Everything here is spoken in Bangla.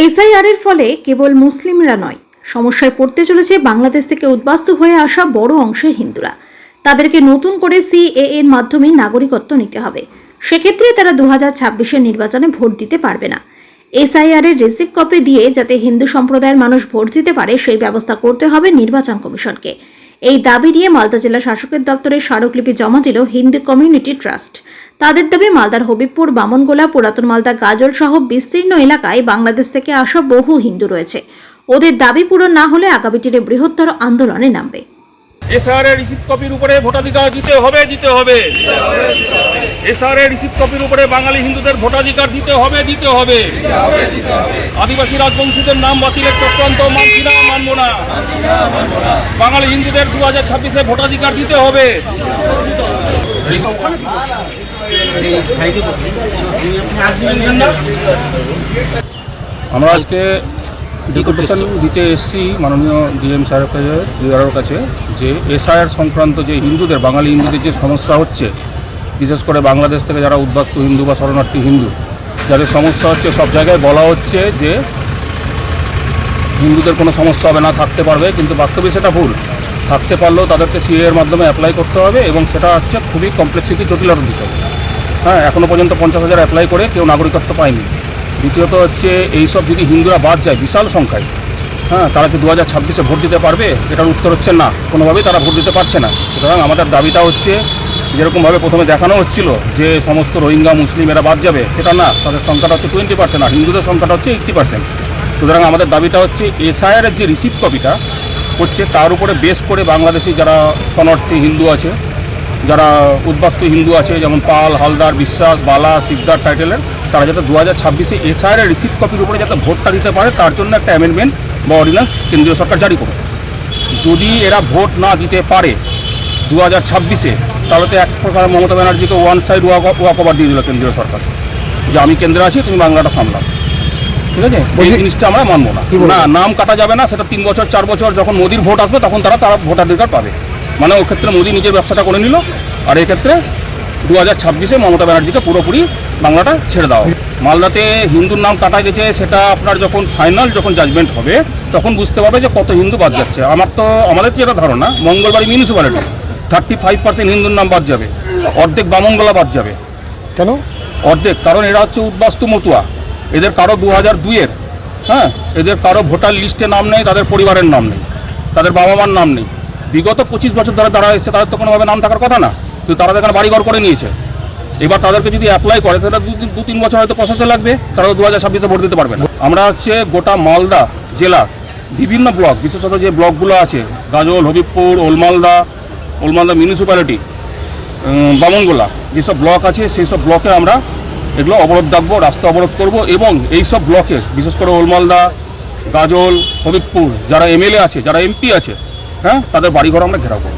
এসআইআর এর ফলে কেবল মুসলিমরা নয়, সমস্যায় পড়তে চলেছে বাংলাদেশ থেকে উদ্বাস্তু হয়ে আসা বড় অংশের হিন্দুরা। তাদেরকে নতুন করে সিএএ এর মাধ্যমে নাগরিকত্ব নিতে হবে। সেক্ষেত্রে তারা 2026-এর নির্বাচনে ভোট দিতে পারবে না। এসআইআর এর রিসিভ কপি দিয়ে যাতে হিন্দু সম্প্রদায়ের মানুষ ভোট দিতে পারে সেই ব্যবস্থা করতে হবে নির্বাচন কমিশনকে। এই দাবি নিয়ে মালদা জেলা শাসকের দপ্তরে স্মারকলিপি জমা দিল হিন্দু কমিউনিটি ট্রাস্ট। তাদের দাবি, মালদার হবিবপুর, বামনগোলা, পুরাতন মালদা, গাজল সহ বিস্তীর্ণ এলাকায় বাংলাদেশ থেকে আসা বহু হিন্দু রয়েছে। ওদের দাবি পূরণ না হলে আগামী দিনে বৃহত্তর আন্দোলনে নামবে। এসআর এর রিসিভ কপির উপরে ভোটাধিকার দিতে হবে। এসআর এর রিসিভ কপির উপরে বাঙালি হিন্দুদের ভোটাধিকার দিতে হবে। আদিবাসী রাজবংশীদের নাম বাতিলের চক্রান্ত মানছি না, মানব না। বাঙালি হিন্দুদের 2026-এ ভোটাধিকার দিতে হবে। আমরা আজকে ডেপুটেশন দিতে এসেছি মাননীয় ডিএম সাহেবের কাছে যে এসআইআর সংক্রান্ত যে হিন্দুদের, বাঙালি হিন্দুদের যে সমস্যা হচ্ছে, বিশেষ করে বাংলাদেশ থেকে যারা উদ্বাস্তু হিন্দু বা শরণার্থী হিন্দু যাদের সমস্যা হচ্ছে, সব জায়গায় বলা হচ্ছে যে হিন্দুদের কোনো সমস্যা হবে না, থাকতে পারবে, কিন্তু বাস্তবে সেটা ভুল। থাকতে পারলেও তাদেরকে সিএ এর মাধ্যমে অ্যাপ্লাই করতে হবে এবং সেটা হচ্ছে খুবই কমপ্লেক্সিটি, জটিলতার বিষয়। হ্যাঁ, এখনও পর্যন্ত 50,000 অ্যাপ্লাই করে কেউ নাগরিকত্ব পায়নি। দ্বিতীয়ত হচ্ছে এইসব যদি হিন্দুরা বাদ যায় বিশাল সংখ্যায়, হ্যাঁ, তারা কি 2026-এ ভোট দিতে পারবে? এটার উত্তর হচ্ছে না, কোনোভাবেই তারা ভোট দিতে পারছে না। সুতরাং আমাদের দাবিটা হচ্ছে, যেরকমভাবে প্রথমে দেখানো হচ্ছিল যে সমস্ত রোহিঙ্গা মুসলিম এরা বাদ যাবে, সেটা না, তাদের সংখ্যাটা হচ্ছে 20%, আর হিন্দুদের সংখ্যাটা হচ্ছে 80%। সুতরাং আমাদের দাবিটা হচ্ছে এসআইআরের যে রিসিভ কপিটা হচ্ছে তার উপরে বেস করে বাংলাদেশি যারা শরণার্থী হিন্দু আছে, যারা উদ্বাস্তু হিন্দু আছে, যেমন পাল, হালদার, বিশ্বাস, বালা, সিকদার টাইটেলের, তারা যাতে 2026-এ এসআইআর রিসিভ কপির উপরে যাতে ভোটটা দিতে পারে তার জন্য একটা অ্যামেন্ডমেন্ট বা অর্ডিন্যান্স কেন্দ্রীয় সরকার জারি করবে। যদি এরা ভোট না দিতে পারে 2026-এ, তাহলে তো এক প্রকার মমতা ব্যানার্জিকে ওয়ান সাইড ওয়াক ওভার দিয়ে দিল কেন্দ্রীয় সরকার, যে আমি কেন্দ্রে আছি, তুমি বাংলাটা সামলাও। ঠিক আছে, এই জিনিসটা আমরা মানবো না। না, নাম কাটা যাবে না, সেটা 3 বছর 4 বছর যখন মোদির ভোট আসবে তখন তারা ভোটাধিকার পাবে। মানে ওই ক্ষেত্রে মোদি নিজের ব্যবসাটা করে নিল, আর এই ক্ষেত্রে 2026-এ মমতা ব্যানার্জিকে পুরোপুরি বাংলাটা ছেড়ে দাও। মালদাতে হিন্দুর নাম কাটা গেছে, সেটা আপনার যখন ফাইনাল জাজমেন্ট হবে তখন বুঝতে পারবে যে কত হিন্দু বাদ যাচ্ছে। আমাদের যেটা ধারণা, মঙ্গলবাড়ি মিউনিসিপ্যালিটি 35% হিন্দুর নাম বাদ যাবে, অর্ধেক বামনগোলা বাদ যাবে। কেন অর্ধেক? কারণ এরা হচ্ছে উদ্বাস্তু মতুয়া, এদের কারো 2002-এর, হ্যাঁ, এদের কারো ভোটার লিস্টে নাম নেই, তাদের পরিবারের নাম নেই, তাদের বাবা মার নাম নেই। বিগত 25 বছর ধরে তারা এসে, তাদের তো কোনোভাবে নাম থাকার কথা না, কিন্তু তারা এখানে বাড়িঘর করে নিয়েছে। এবার তাদেরকে যদি অ্যাপ্লাই করে তাহলে 2-3 বছর হয়তো প্রসেসে লাগবে, তারা 2026-এ ভোট দিতে পারবে না। আমরা হচ্ছে গোটা মালদা জেলার বিভিন্ন ব্লক, বিশেষত যে ব্লকগুলো আছে, গাজল, হবিবপুর, ওলমালদা মিউনিসিপ্যালিটি, বামনগোলা, যেসব ব্লক আছে সেই সব ব্লকে আমরা এগুলো অবরোধ রাখবো, রাস্তা অবরোধ করব, এবং এই সব ব্লকের, বিশেষ করে ওলমালদা, গাজল, হবিবপুর যারা এমএলএ আছে, যারা এমপি আছে, হ্যাঁ, তাদের বাড়িঘর আমরা ঘেরাও করব।